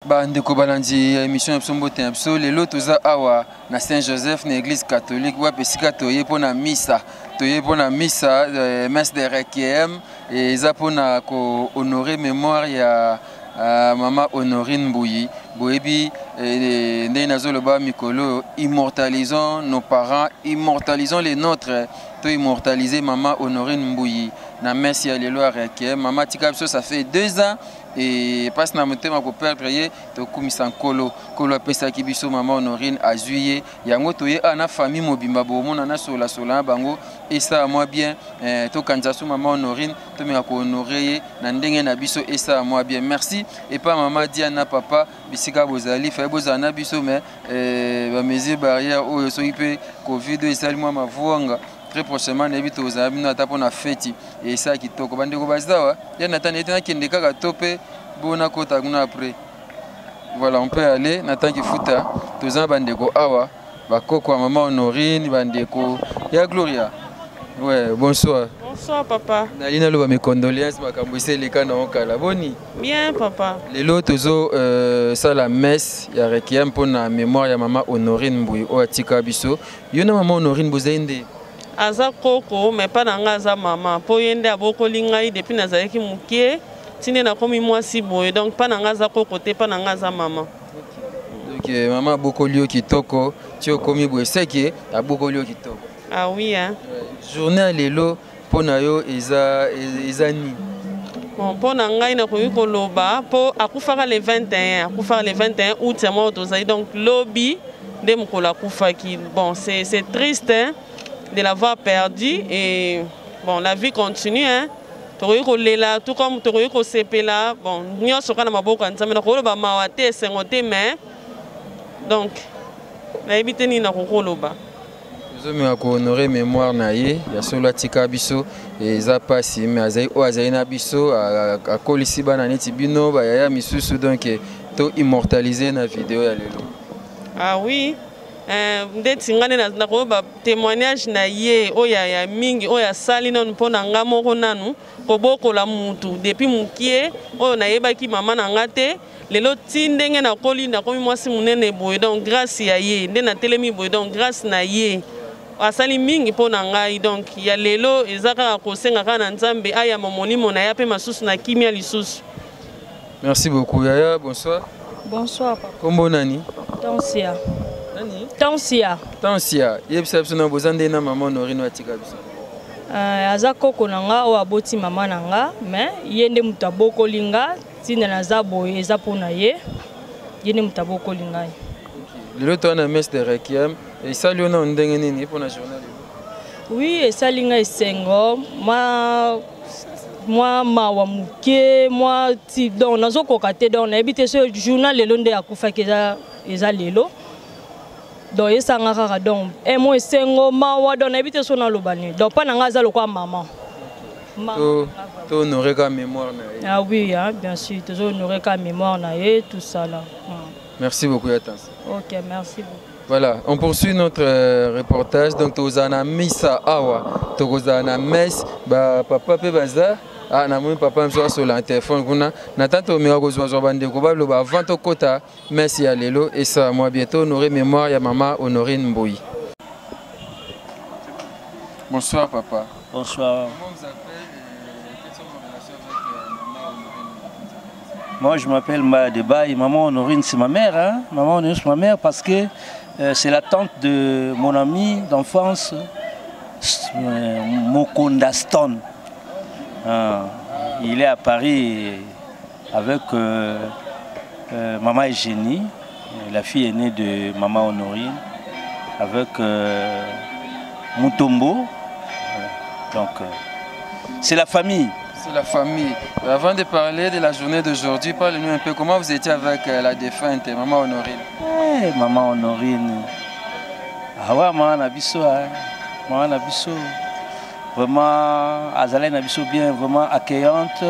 Bandeko balandi émission Psombo Tempso lelo toza awa na Saint-Joseph na église catholique wa pesika toye pona misa messe de requiem et eza pona ko honorer mémoire ya Maman Honorine Mbouyi boyebi ndé nazoloba mikolo immortalisons nos parents, immortalisons les nôtres, to immortaliser Maman Honorine Mbouyi na messe ya lelo requiem. Maman tika biso ça fait 2 ans et passe na motema ko perdre ye to kumisa kolo apesa ki biso Maman Honorine azuye yango toye ana famille mobimba bomona na sola bango et ça moi bien to kanzasu Maman Honorine to me ko honorer na ndenge na biso et ça moi bien merci et pas Maman Diana papa bisika bozali fa bozana biso mais ba mesures barrières o so ipe covid et sali moi mavonga très prochainement na bito za bino ata pona fête et ça kitoko bandeko bazawa ya natana etana kende kaka tope bona kota kuna après voilà on peut aller natan ki futa toza bandeko awa bakoko Maman Honorine bandeko ya Gloria. Ouais, bonsoir. Bonsoir papa. Nalina loba mes condoléances makambo iseleka na okala boni. Bien papa. Lelo tozo ça la messe ya requiem pona mémoire ya Maman Honorine Mbouyi o atika biso. Yona Maman Honorine Bozende. Aza koko mais pas nanga aza maman. Po yende abokoli ngai depuis nazalaki mukie. Tine na komi mwasi boye donc pas nanga aza koko te pas nanga aza maman. Donc maman bokoli kitoko, ti okomi boye seki abokoli kitoko. Ah oui hein. Journée lelo pona yo eza ni. Bon pona ngai na koyi koloba po akufaka le 21 août moi tozali donc lobby de mukola kufaki. Bon c'est triste hein, de l'avoir perdu et bon la vie continue hein. Tokoyi kolela tout comme tokoyi kosepela bon nyonso kana maboko nzambe na koloba mawa te sengote mais donc na ebite ni na kokoloba. Zomi ko honorer mémoire na ye ya solo tika biso et za pasi mais azai na biso a kolisi bana neti bino ba ya misusu donc to immortaliser na vidéo ya lelo. Ah oui ndeti ngane na ko ba témoignage na ye oya ya mingi oya sali non pona ngamo ko nanu ko bokola mutu depuis mukie oyo na yebaki mama na ngate lelo tindenge na koli na komi mwasi munene boye donc grâce ya ye nde na telemi boye donc grâce na ye asali mingi pona ngai donc ya lelo ezaka ko senga kana nzambe aya molimo na ya pe masusu na kimia lisusu. Merci beaucoup Yaya, bonsoir. Bonsoir papa. Kombo nani? Tansia. Nani? Tansia. Yebisa biso na bozande na Maman Honorine atika biso. Aza koko nanga o aboti mama nanga mais yende mutaboko linga tina na zabo eza pona ye yende mutaboko linga. Lelo to na messe de requiem et ça liona ndenge nini pona journée. Oui, et ça linga esengo moi mawa muke moi ti donc nazo kokate donc na ebite ce journal lelo nde akufa keza eza lelo donc esanga kaka donc et moi esengo mawa donc na ebite so na lobani donc pas nanga za lokwa maman. To honorer ka mémoire na. Ah oui hein, bien sûr, to honorer ka mémoire na et tout ça là. Merci beaucoup Yatansi. OK, merci beaucoup. Voilà, on poursuit notre reportage. Donc, tozana misa awa, tozana messe, papa pe baza, na mon papa me sur le téléphone kuna, na tanto me kozwa zo bande ko ba lo ba avant to kota messe ya lelo et ça moi bientôt honorer mémoire ya Maman Honorine Mbouyi. Bonsoir papa. Bonsoir. Comment vous appelez et quelles sont vos relations avec Maman Honorine? Moi je m'appelle Madeba et Maman Honorine c'est ma mère hein. Maman Honorine c'est ma mère parce que c'est la tante de mon ami d'enfance, Mokonda Stone. Il est à Paris avec Maman Eugénie, la fille aînée de Maman Honorine, avec Mutombo. Donc, c'est la famille. C'est la famille. Avant de parler de la journée d'aujourd'hui, parlez-nous un peu comment vous étiez avec la défunte, Maman Honorine. Hey, Maman Honorine. Ah ouais, Maman Nabiso. Maman Nabiso. Vraiment, Azalé Nabiso bien, vraiment accueillante.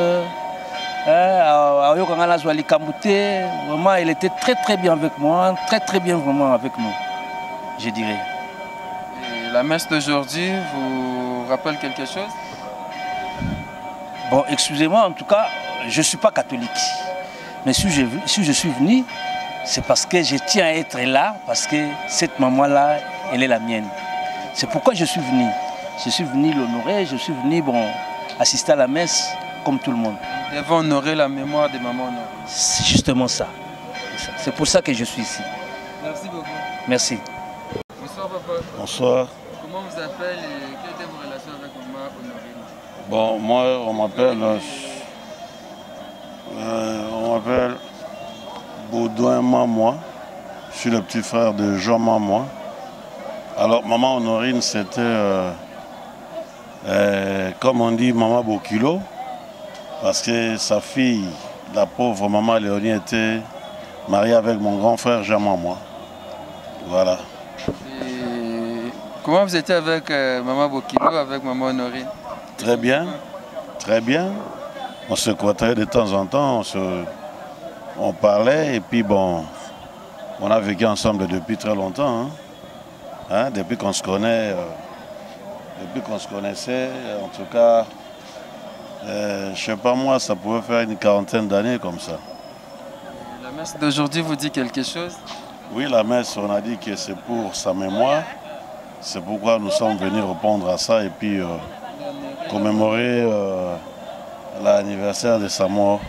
Vraiment, elle était très bien avec moi, très bien vraiment avec nous, je dirais. Et la messe d'aujourd'hui vous rappelle quelque chose? Bon, excusez-moi, en tout cas, je ne suis pas catholique. Mais si je suis venu, c'est parce que je tiens à être là, parce que cette maman-là, elle est la mienne. C'est pourquoi je suis venu. Je suis venu l'honorer, je suis venu assister à la messe comme tout le monde. Nous devons honorer la mémoire de maman Honorine. C'est justement ça. C'est pour ça que je suis ici. Merci beaucoup. Merci. Bonsoir papa. Bonsoir. Comment vous appelez et quelle était vos relations avec maman Honorine? Bon, moi, on m'appelle Baudouin Mamois. Je suis le petit frère de Jean Mamois. Alors, maman Honorine, c'était, comme on dit, maman Bokilo, parce que sa fille, la pauvre maman Léonie, était mariée avec mon grand frère Jean Mamois. Voilà. Et comment vous étiez avec maman Bokilo, avec maman Honorine? Très bien, très bien. On se côtoyait de temps en temps, on parlait et puis bon, on a vécu ensemble depuis très longtemps. Hein, depuis qu'on se connaît, depuis qu'on se connaissait, en tout cas, je ne sais pas moi, ça pouvait faire une quarantaine d'années comme ça. La messe d'aujourd'hui vous dit quelque chose? Oui, la messe, on a dit que c'est pour sa mémoire. C'est pourquoi nous sommes venus répondre à ça et puis commémorer l'anniversaire de sa mort.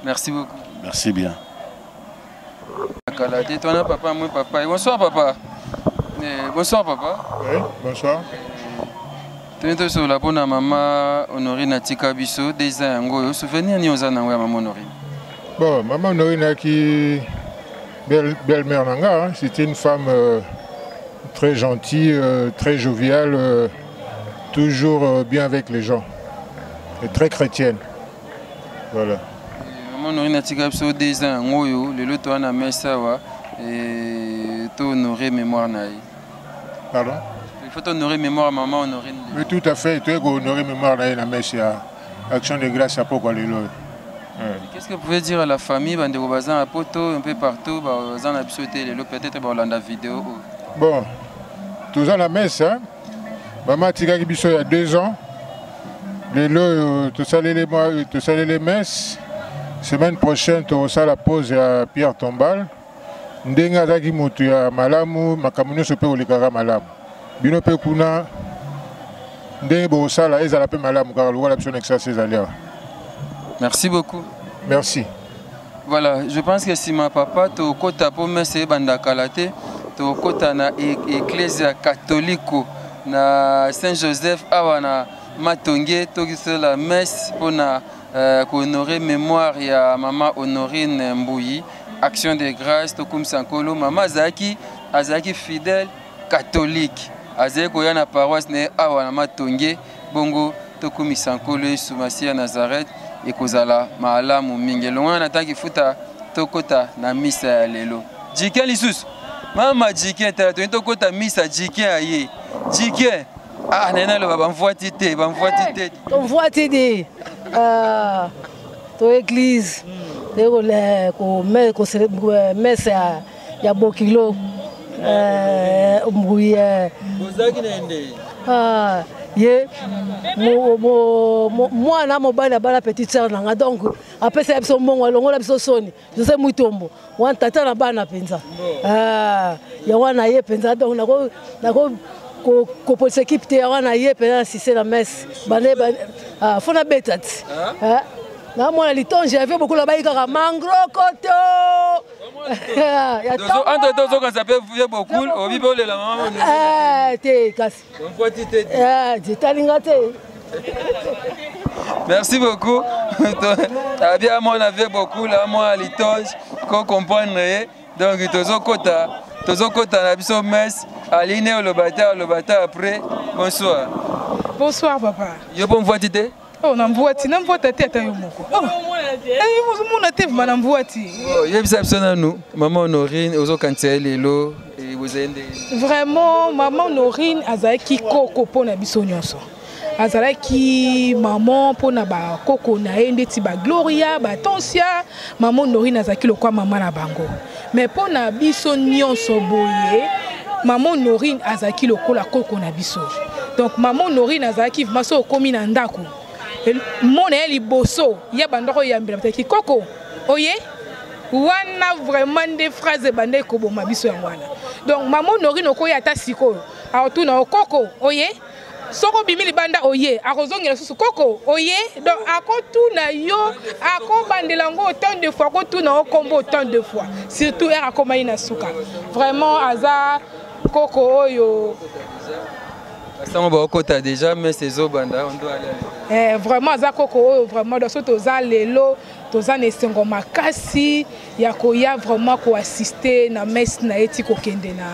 Merci beaucoup. Merci bien. Papa, moi papa. Bonsoir papa. Bonsoir papa. Oui, bonsoir. Tu es sur la bonne maman Honorine Atika Bisso, des ans, souvenir ni aux ans maman Honorine. Bon, maman Honorine qui belle-mère Nanga, c'était une femme très gentille, très joviale, toujours bien avec les gens, et très chrétienne. Voilà. Maman Honorine Atika Bisso, des ans, le lot à la messe et tu honorer mémoire naï. Pardon? Il faut honorer mémoire à maman Honorine. Oui, tout à fait. Tu es honorer mémoire naï la messe, action de grâce à pourquoi les lois. Qu'est-ce que vous pouvez dire à la famille, bande de à Poto, un peu partout, peut-être dans la vidéo? Bon, tous à la messe, hein? Maman Tika Bisso il y a 2 ans. Tu salais les messes. Semaine prochaine, tu auras la pause à Pierre Tombal. Ndenga zaki mutu ya malamu makamunyo sope olikaka malamu bino pe kuna ndenge bo sala ezala pe malamu car le voilà exercice alia. Merci beaucoup. Merci. Voilà, je pense que si ma papa to kota po messe banda kalate to kota na Ecclesia catholique na Saint-Joseph awana matonge to la messe pour na honorer mémoire ya maman Honorine Mbouyi. Action de grâce, Tokoum Sankolo, maman Azaki fidèle catholique. Azaki Koyana paroisse ne awana tonge bongo Tokoum Sankolo Soumasi à Nazareth et Kozala Maalamu Mingelonga nataki futa tokota na misa lelo. Jiken lisus. Mama Jiken tatu tokota misa Jiken aye. Jiken ah nena lo bamvoiti te. Bamvoiti te. To église. Messe ya Bokilo ye mwana mobali bala petite sœur nanga donc après ça biso mbongo longola biso soni José Mutombo wana tata na bana penza ya wana ye penza donc nako ko police équipe te wana ye penza si c'est la messe bane fona betati na mwana litonge avait beaucoup là-bas kaka mangro koto entre deux quand ça peut faire beaucoup au vivre la maman te kasi merci beaucoup bien moi on avait beaucoup là moi litonge qu'on comprendre donc tozokota na biso messe aline le bata après bonsoir papa yo bon voix tite. Oh, nambuati tete yomoko. Oh, mona te mana mbuati. Oh, yebisa bisona nous, maman Honorine ozo kantia lelo et vous ende. Vraiment maman Honorine azaki koko pona biso nyonso. Azalaki maman pona ba koko na ende ti ba Gloria, ba Tonsia, maman Honorine azaki lokwa maman na bango. Mais pona biso nyonso boye, maman Honorine azaki lokola koko na biso. Donc maman Honorine azaki maso komi na ndako. Mon liboso ya bandoko ya mbela ki koko oye wana vraiment des phrases bande koboma biso yangwana donc maman Honorine okoya ata sikoyo aotuna okoko oye soko bimili banda oye akozongela susu koko oye donc akotuna yo akobandela ngo autant de fois akotuna okombo autant de fois surtout era komai na suka vraiment aza koko oyo ça va okota déjà mais ces obanda on doit aller vraiment aza koko oyo vraiment donc surtout za lelo toza na esengo makasi ya koya vraiment ko assister na messe na eti kokende na.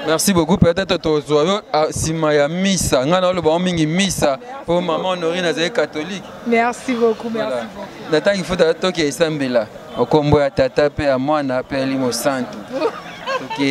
Merci beaucoup. Peut-être que tu as Simaya Missa. Nous avons Missa pour maman Honorine est catholique. Merci beaucoup. Merci beaucoup. Il faut que tu aies Sambela. Au combo à tata pe à moi na pe limo santo. OK.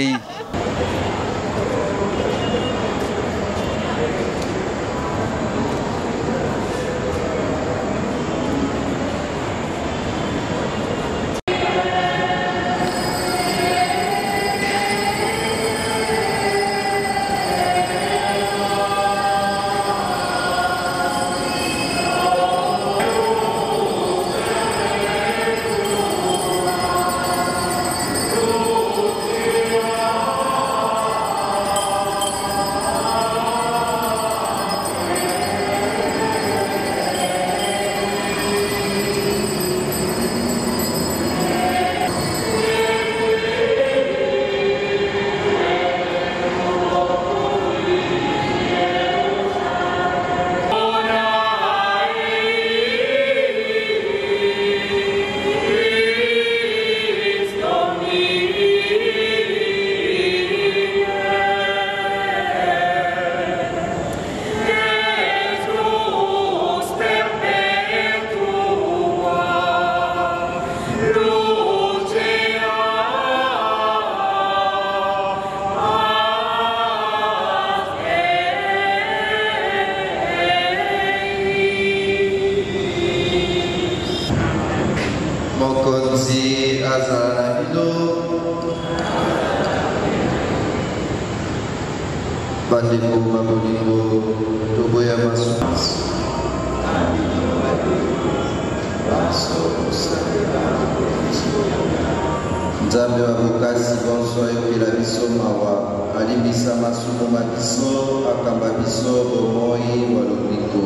Nzambe wa bokasi bonso ayokela biso mawa alimbisa masumu mabiso akamba biso bomoi wa lobiko.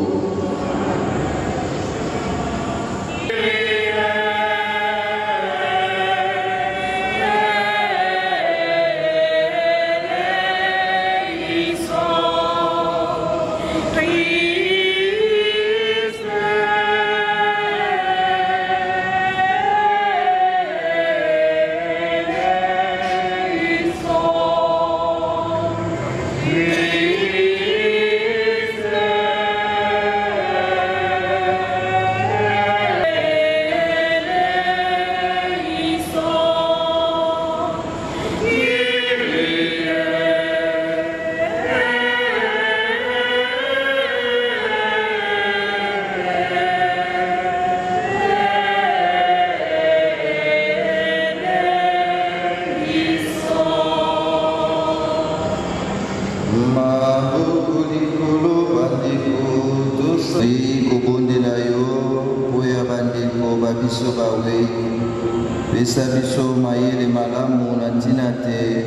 Pesa biso mayele malamu na ntina te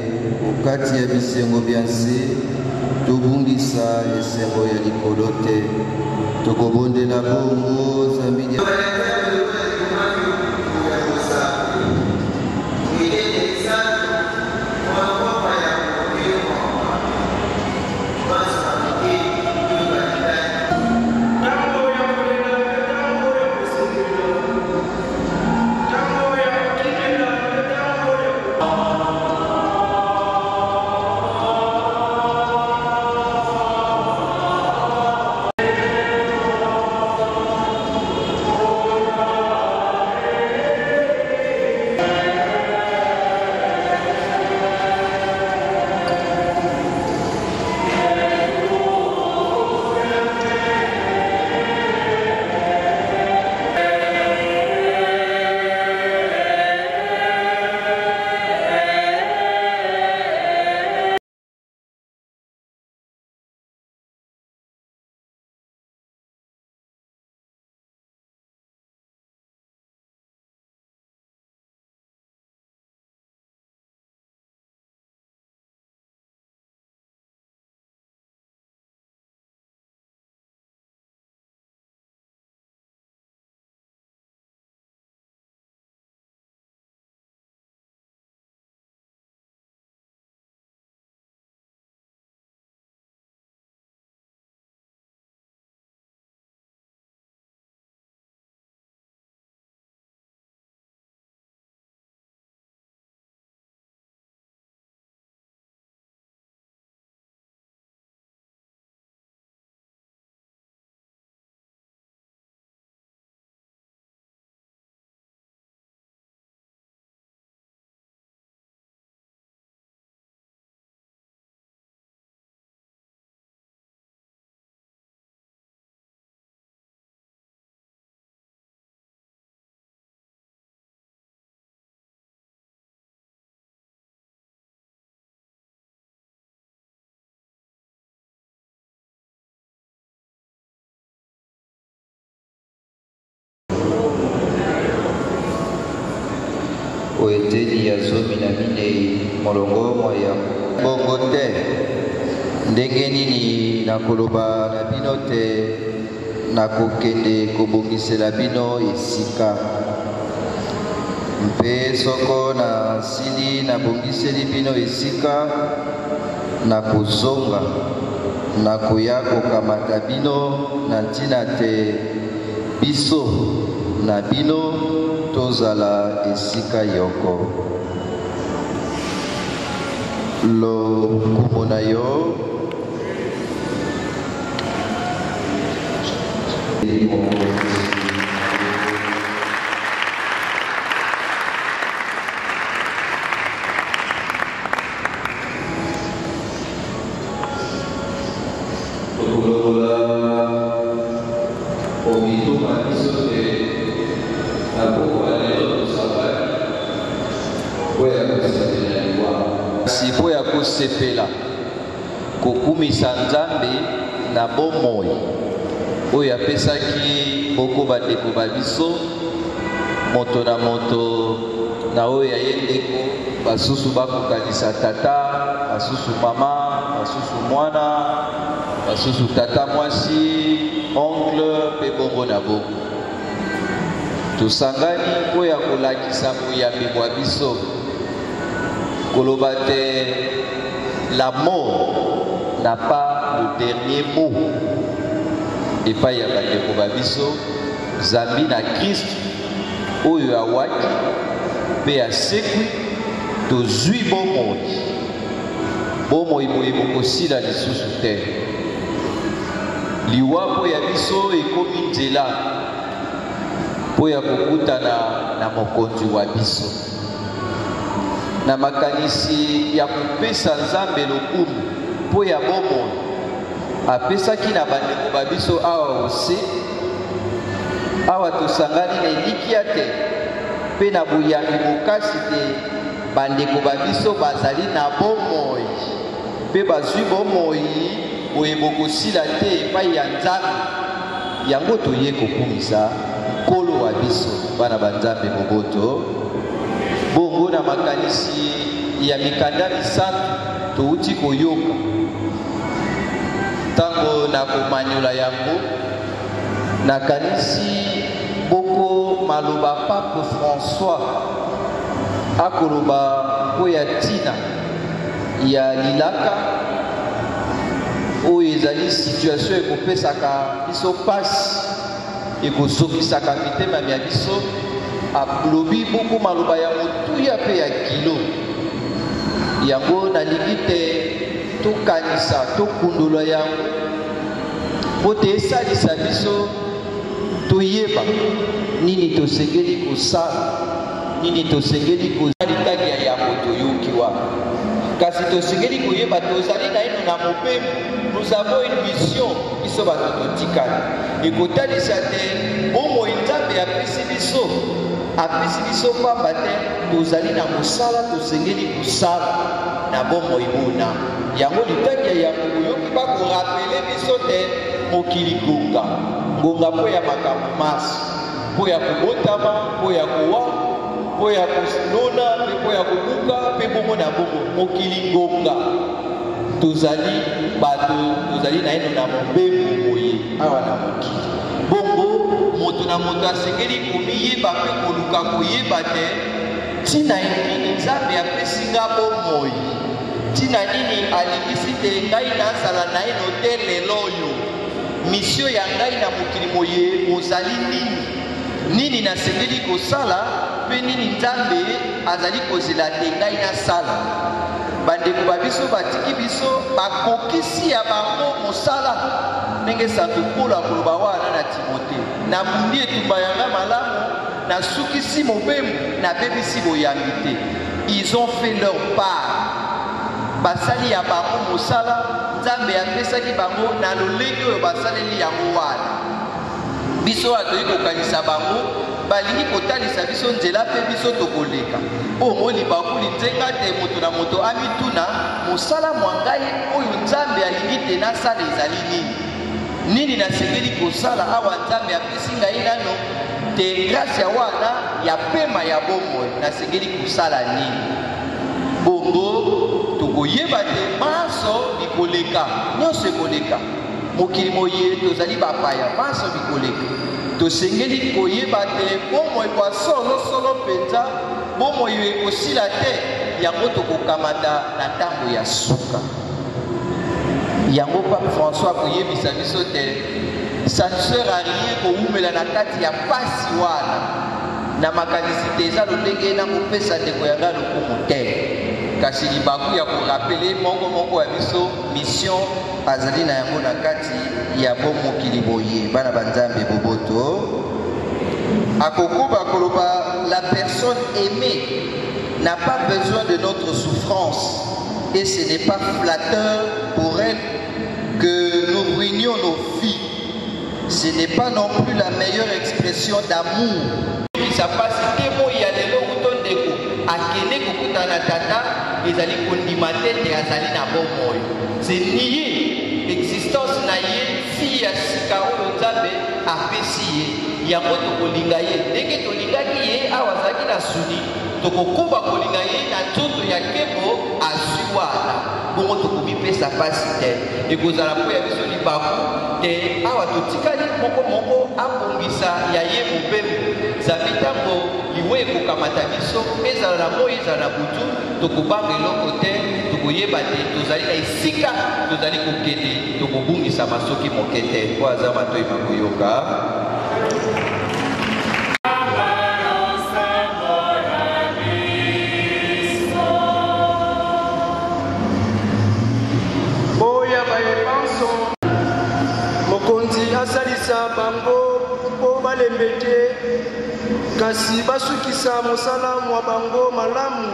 okati ya bisengo bya nse tobundisa esengo ya likolo te tokobondela bongo Nzambe. Oh po eteni ya zomi na minei molongo moya bongo te ndenge nini nakoloba na bino te nakokende kobongisela bino esika mpe soko na sili nabongiseli bino esika nakozonga nakoya kokamata bino na ntina te biso na bino tozala esika yoko lokumu na yo sipo ya kosepela kokumisa nzambe na bomoi oyo apesaki boko bandeko babiso moto na moto na oyo aye ndeko basusu bakokanisa tata basusu mama basusu mwana basusu tata mwasi oncle mpe bongo na bongo tosangani mpo ya kolakisa boyambi bwa biso koloba te la mort n'a pas le dernier mot epai ya bandeko babiso zambi na Christ oyo awaki mpe asekwi tozwi bomoi boye bokosila lisusu te liwa mpo ya biso ekomi nzela mpo ya kokutana na mokonzi wa biso na makanisi ya kopesa nzambe lokumu mpo ya bomoi apesaki na bandeko babiso awa ose awa tosangani na elikia te mpe na boyambi mokasi te bandeko babiso bazali na bomoi mpe bazwi bomoi boye bokosila te epai ya nzambe yango toye kokumisa nkolo wa biso bana banzambe moboto bongo na makanisi ya mikanda misato touti koyoka ntango na komanyola yango nakanisi boko maloba pape François akoloba mpo ya ntina ya lilaka oyo ezali situation ekopesaka biso pasi ekozokisaka mitema ya biso alobi boko maloba ya motuya mpe ya kilo yango nalingi te tokanisa tokundola yango mpo te esalisa biso toyeba nini tosengeli kosala nini tosengeli kozala litaki ya moto yokiwa kasi tosengeli koyeba tozali na ino na mopembo nous avons une mission biso bato totikali ekotalisa te bomoi nzambe apesi biso pamba te tozali na mosala tosengeli kosala na bomoi bona yango litaki ya moyoki bakorapele biso te mokili ngonga mpo ya makambo masi mpo ya kobotama mpo ya kowa mpo ya konona mpo ya kobuka mpe bongo na bongo mokili ngonga tozali bato tozali na eno na mobembo boye awa na mokili bongo moto na moto asengeli komiyeba mpe koluka koyeba te ntina nini nzambe apesinga bomoi ntina nini alingisi te ngai nazala na eno te lelo oyo misio ya ngai na mokili moye ozali nini nasengeli kosala mpe nini nzambe azali kozela te ngai nasala bandeko babiso batiki biso bakokisi ya bango mosala ndenge santu polo akoloba wana na Timote nabundi etumba yanga malamu nasukisi mobembo nabebisi boyambi te ils ont fait leur part basali ya bango mosala nzambe apesaki bango na lolenge oyo basaleli yango wana biso atoyi kokanisa bango balingi kotalisa biso nzela mpe biso tokoleka bongo libakuli nzenga te moto na moto amituna mosala mwa ngai oyo nzambe alingi te nasala ezali nini nasengeli kosala awa nzambe apesi ngai nano te grâce ya wana ya pema ya bomoi nasengeli kusala nini bongo tokoyeba te maso bikoleka nyonso ekoleka mokili moye tozali bapaya maso bikoleka tosengeli koyeba te bomoi kwa solo mpenza bomoi ekosila te yango tokokamata na ntango ya suka yango Pape François koyebisa biso te ça ne sert à rien koumela na kati ya pasi wana na makanisi te eza lolenge na kopesa ndeko yanga lokumu te kasi libaku ya korapele moko ya biso mission azali na yango na kati ya bomokili boye bana banzambe boboto akokuba koloba la personne aimée n'a pas besoin de notre souffrance et ce n'est pas flatteur pour elle que nous ruinions nos vies. Ce n'est pas non plus la meilleure expression d'amour. Ça passe tellement il y a des gens qui ont des coups. À Kene Kokutana Tata, ils allaient condimenter et azali na bon moy. C'est nier l'existence naïe, fille à Sikao Nzabe, à Pessie. Yango tokolingaye. Dès que tolingaye, awazaki na suni. Tokokuba kolingaye na toto ya kebo azuana. Bongo tokobipesa pasi te ekozala po ya biso libaku te awa totikali moko abongisa ya ye mobembo zabi ntango liwe ekokamata biso ezala na moi ezala na butu tokobanga eloko te tokoyeba te tozali na esika tozali kokende tokobungisa masoki moke te po aza matoi makoyoka asalisa bango po balembe te kasi basukisa mosala mwa bango malamu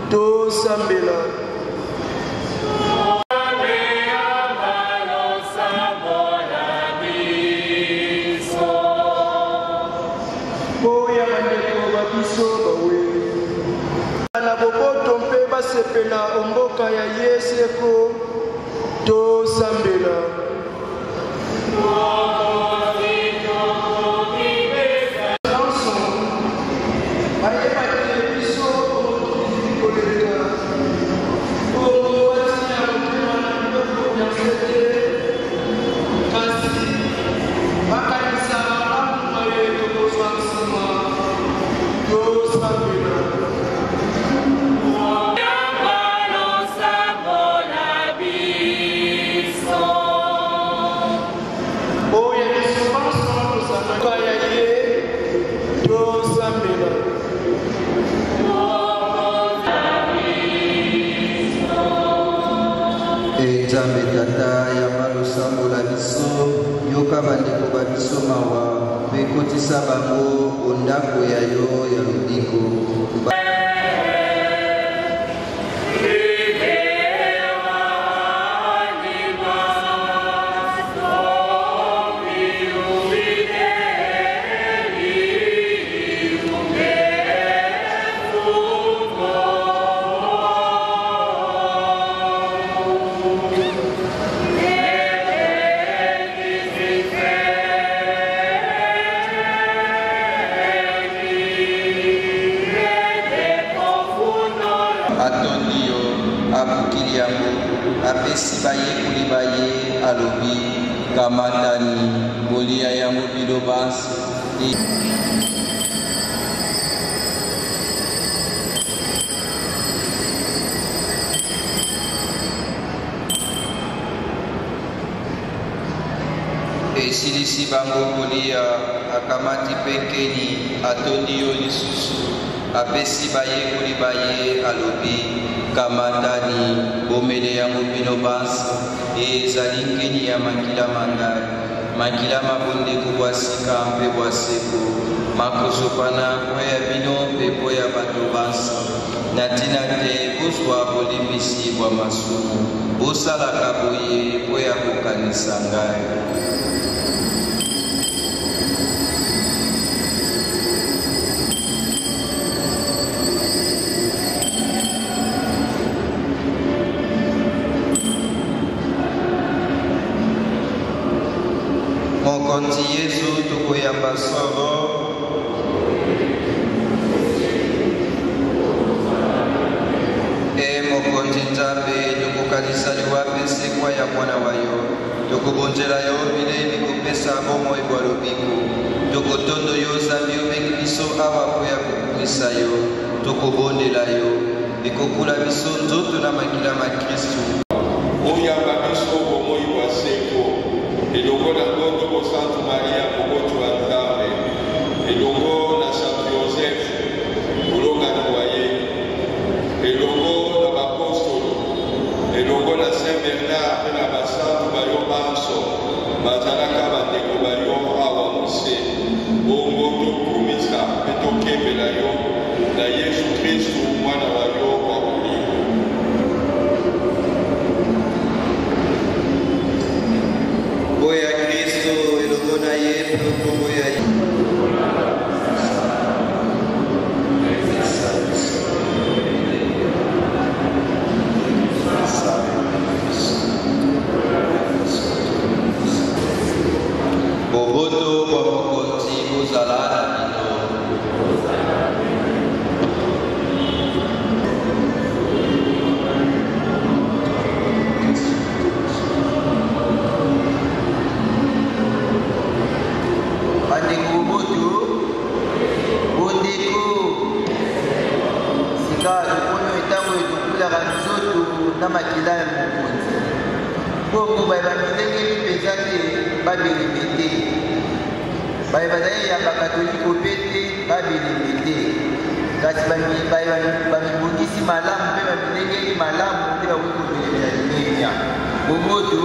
tosambela oya bandeko babiso bawe na boboto mpe basepela omboka ya yeseko tosambela Nzambe tata ya malosambo la biso yoka bandeko babiso mawa mpe kotisa bango ondako ya yo ya lobiko apesi baye kulibaye alobi kamatani bolia yango bilobasi esilisi bango kolia akamati pekeni atondi yo lisusu apesi baye kulibaye alobi kamatani bomele yango bino bansi ezali nkeni ya makila mangai makila mabondeko bwa sika mpe bwa seko makosopana mpo ya bino mpe mpo ya bato bansi na ntina te bozwa bolimbisi bwa masumu bosalaka boye mpo ya kokanisa ngai mokonzi Yesu tokoyamba soro mokonzi nzambe tokokanisa liwape nsekwa ya mwana wayo tokobonzela yo bilei bikopesa bomoi bwa lobiko tokotondo yo nzambe obeki biso awa po ya kokumisa yo tokobondela yo ekokula biso nzoto na makila ma Kristu oyamba biso bomoi bwa seko elongo na ngongo bo Sainte Maria mokoto wa nzambe elongo na Saint Joseph kolongani wa ye elongo na bapostolo elongo na Saint Bernard mpe na basantu bayo banso bazalaka bandeko bayo awa mose bongo tokumisa mpe tokembela yo na Yesu Kristu mwana wa yo wa molimo oya Kristo elongo na ye mpe okombo ya ye boboto bwa mokonzi bozala na bino bandeko boboto bondeko sika lokono etango etokulaka nzoto na makila ya mokonzi bongo bayeba mindengeli mpenza te babeleme te bayeba zaye ya bakatolike mpe te babeleme te kasi bamibongisi malamu mpe bamindengeli malamu nde bakoki kobelemela limemia bomoto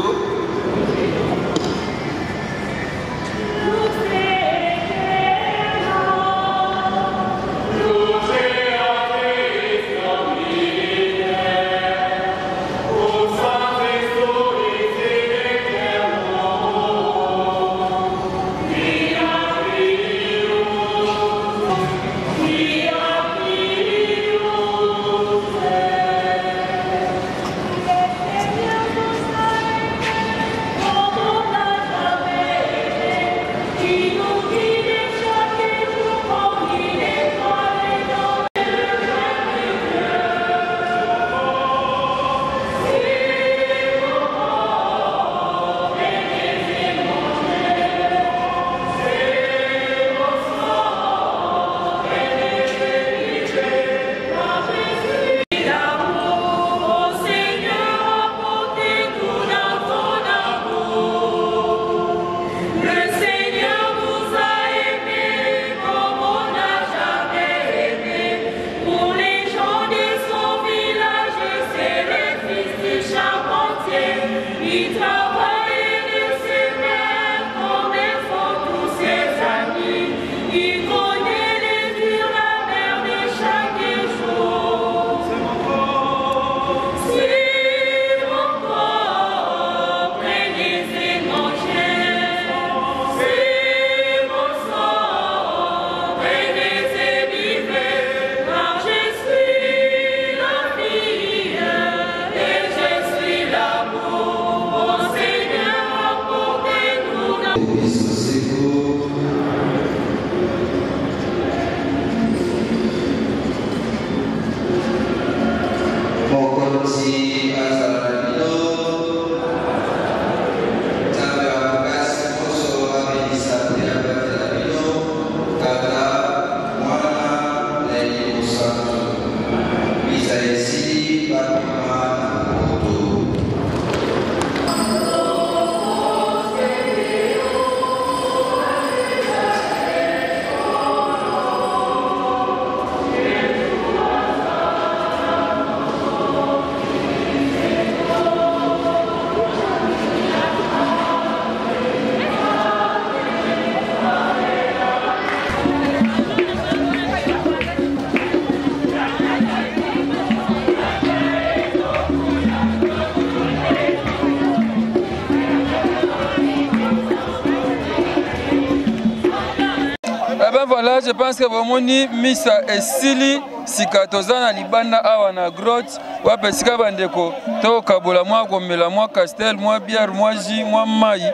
Voilà, je pense que bomoni misa esili sika tozana libanda awa na grotte wape sika bandeko to kabola mwa komela mwa castel mwa bière mwa jus mwa mai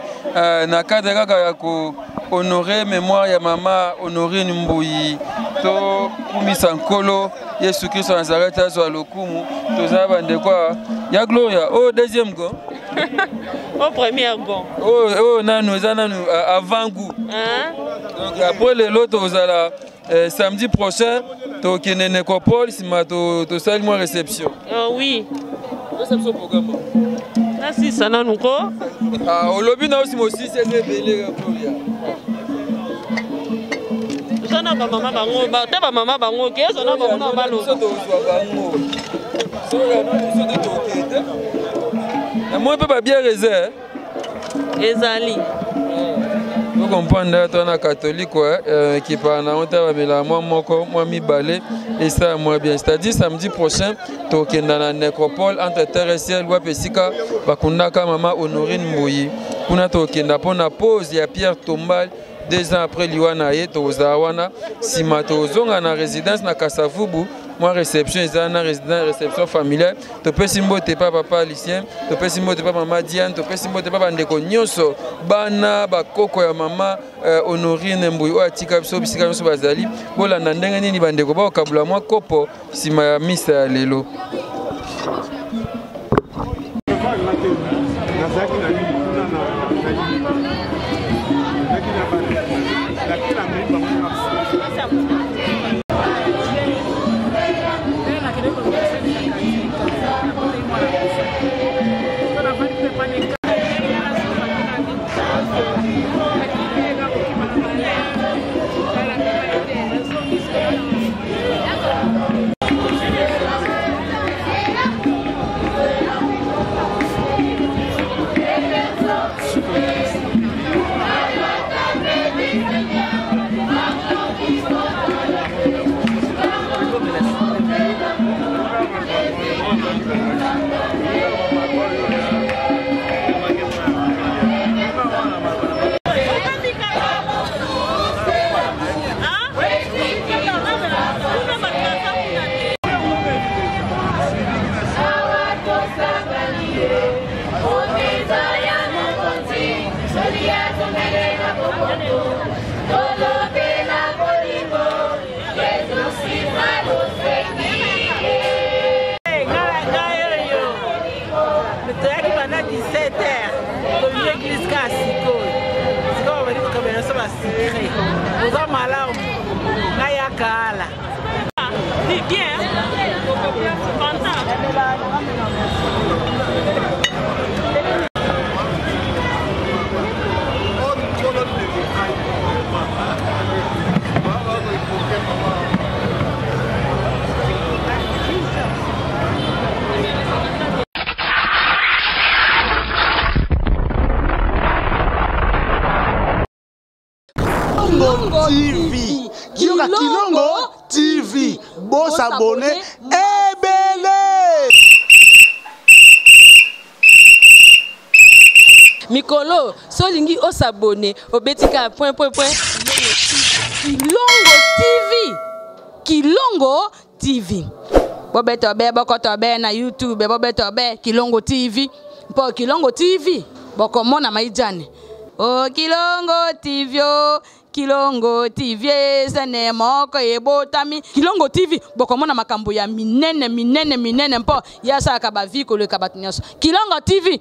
na cadre kaka honorer mémoire ya maman Honorine Mbouyi to kumisa nkolo Yesu Kristo Nazareth azwa lokumu toza bande quoi ya Gloria oh deuxième go au premier go oh nanu avant goût donc après les lots tozala samedi prochain to kene nécropole sima to sali moi réception oui réception programme merci sana nuko au lobby na aussi aussi c'est belé Gloria sana ba mama bango ba te ba mama bango ke sana ba mama balo so to zwa bango so ya no so de tokete na moi pe ba bien réserve ezali vous comprenez toi na catholique qui parle na honte ba mela moi moko moi mi balé et ça moi bien c'est-à-dire samedi prochain to kenda na nécropole entre terre et ciel wa pesika ba kunaka mama Honorine Mbouyi kuna to kenda pona pause ya Pierre Tombal 2 ans après liwana ye to zawana sima to zonga na résidence na Kasavubu moi réception ezana réception familiale to pesimbo te papa Lucien to pesimbo te papa maman Diane to pesimbo te papa ndeko nyonso bana bakoko ya mama Honorine Mbouyi o atika biso bisika biso bazali bolanda ndenge nini bandeko ba okabula mwa kopo sima ya misa ya lelo TV. Kilongo TV. Bon s'abonner. Ebele. Mikolo, solingi o s'abonner. Obetika point. Kilongo TV. Kilongo TV. Bobetobe bokotobe na YouTube. Bobetobe Kilongo TV. Po Kilongo TV. Bokomona maijane. Oh Kilongo TV. Kilongo TV sene moko ebotami Kilongo TV bokomona makambo ya minene mpo yasa ka baviko le kabatunyaso Kilongo TV